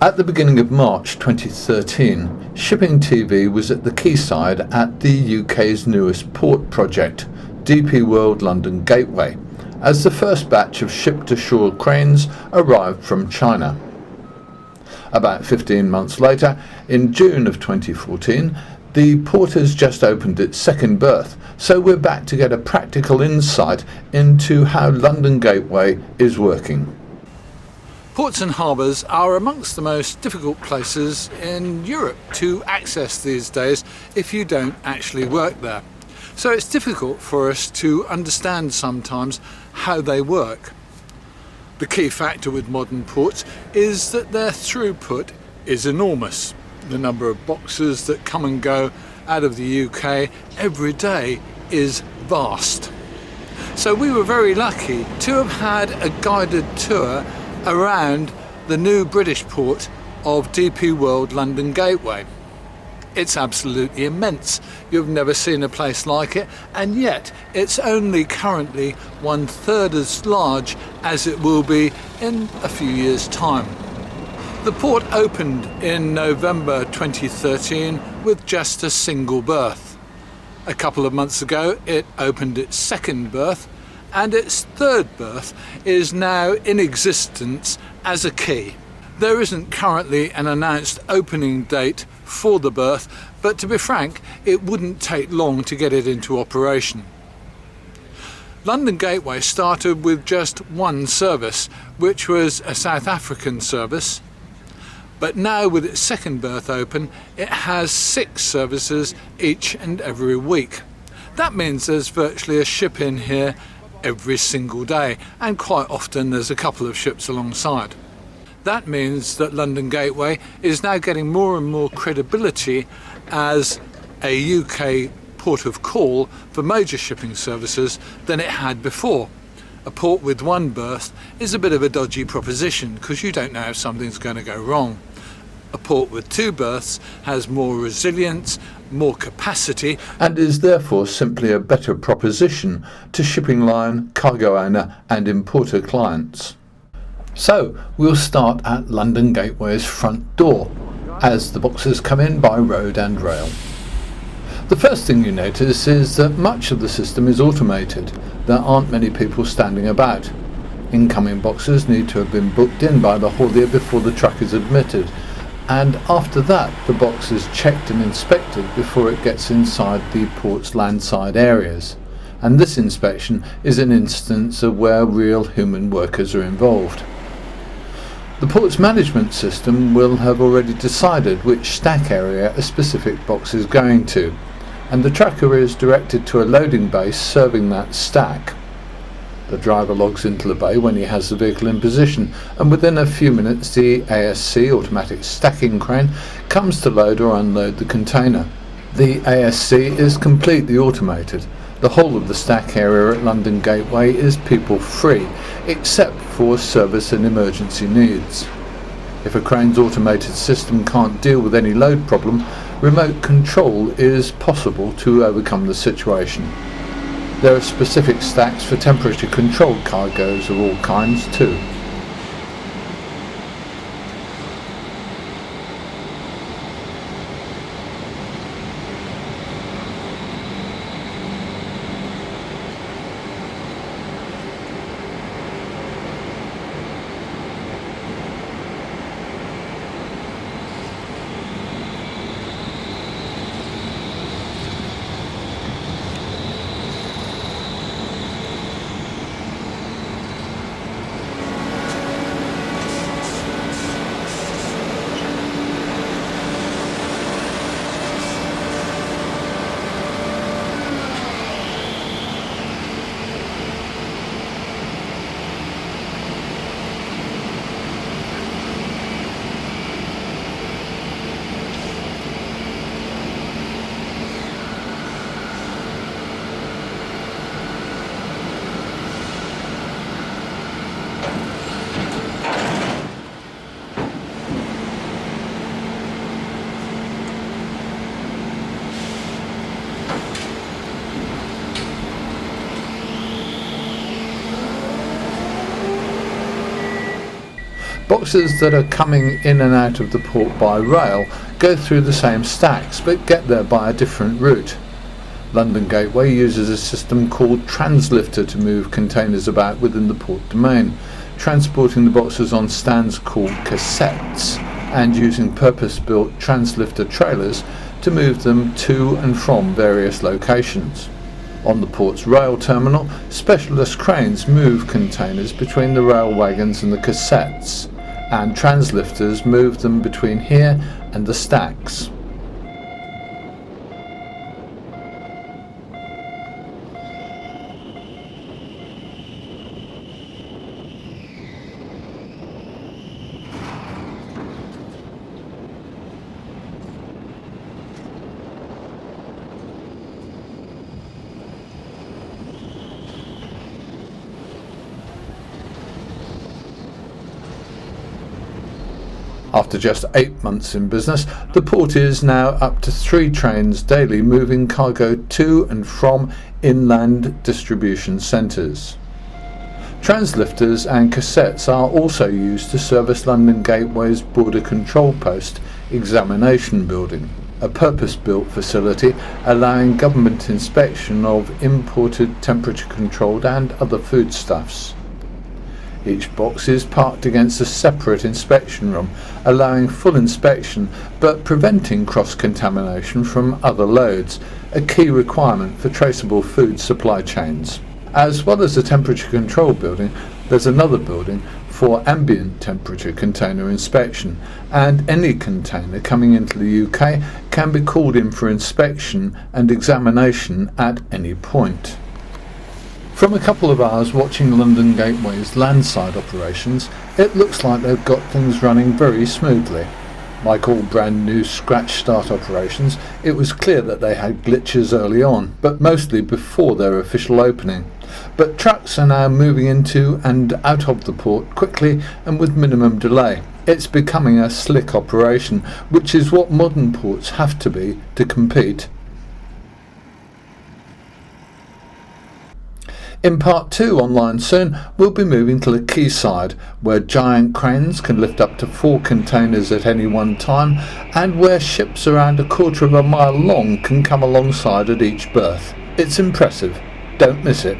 At the beginning of March 2013, shipping TV was at the quayside at the UK's newest port project, DP World London Gateway, as the first batch of ship-to-shore cranes arrived from China. About 15 months later, in June of 2014, the port has just opened its second berth, so we're back to get a practical insight into how London Gateway is working. Ports and harbours are amongst the most difficult places in Europe to access these days if you don't actually work there. So it's difficult for us to understand sometimes how they work. The key factor with modern ports is that their throughput is enormous. The number of boxes that come and go out of the UK every day is vast. So we were very lucky to have had a guided tour around the new British port of DP World London Gateway. It's absolutely immense. You've never seen a place like it, and yet it's only currently 1/3 as large as it will be in a few years' time. The port opened in November 2013 with just a single berth. A couple of months ago it opened its second berth, and its third berth is now in existence as a quay. There isn't currently an announced opening date for the berth, but to be frank, it wouldn't take long to get it into operation. London Gateway started with just one service, which was a South African service, but now with its second berth open, it has 6 services each and every week. That means there's virtually a ship in here every single day, and quite often there's a couple of ships alongside. That means that London Gateway is now getting more and more credibility as a UK port of call for major shipping services than it had before. A port with one berth is a bit of a dodgy proposition because you don't know if something's going to go wrong. A port with 2 berths has more resilience, more capacity, and is therefore simply a better proposition to shipping line, cargo owner and importer clients. So we'll start at London Gateway's front door as the boxes come in by road and rail. The first thing you notice is that much of the system is automated. There aren't many people standing about. Incoming boxes need to have been booked in by the haulier before the truck is admitted, and after that the box is checked and inspected before it gets inside the port's landside areas, and this inspection is an instance of where real human workers are involved. The port's management system will have already decided which stack area a specific box is going to, and the tracker is directed to a loading base serving that stack. The driver logs into the bay when he has the vehicle in position, and within a few minutes the ASC, automatic stacking crane, comes to load or unload the container. The ASC is completely automated. The whole of the stack area at London Gateway is people free, except for service and emergency needs. If a crane's automated system can't deal with any load problem, remote control is possible to overcome the situation. There are specific stacks for temperature controlled cargoes of all kinds too. Boxes that are coming in and out of the port by rail go through the same stacks but get there by a different route. London Gateway uses a system called translifter to move containers about within the port domain, transporting the boxes on stands called cassettes and using purpose-built translifter trailers to move them to and from various locations. On the port's rail terminal, specialist cranes move containers between the rail wagons and the cassettes, and translifters move them between here and the stacks. After just 8 months in business, the port is now up to 3 trains daily moving cargo to and from inland distribution centres. Translifters and cassettes are also used to service London Gateway's Border Control Post examination building, a purpose-built facility allowing government inspection of imported temperature-controlled and other foodstuffs. Each box is parked against a separate inspection room, allowing full inspection but preventing cross-contamination from other loads, a key requirement for traceable food supply chains. As well as the temperature control building, there's another building for ambient temperature container inspection, and any container coming into the UK can be called in for inspection and examination at any point. From a couple of hours watching London Gateway's landside operations, it looks like they've got things running very smoothly. Like all brand new scratch start operations, it was clear that they had glitches early on, but mostly before their official opening. But trucks are now moving into and out of the port quickly and with minimum delay. It's becoming a slick operation, which is what modern ports have to be to compete. In part 2 online soon, we'll be moving to the quayside, where giant cranes can lift up to 4 containers at any one time, and where ships around 1/4 of a mile long can come alongside at each berth. It's impressive. Don't miss it.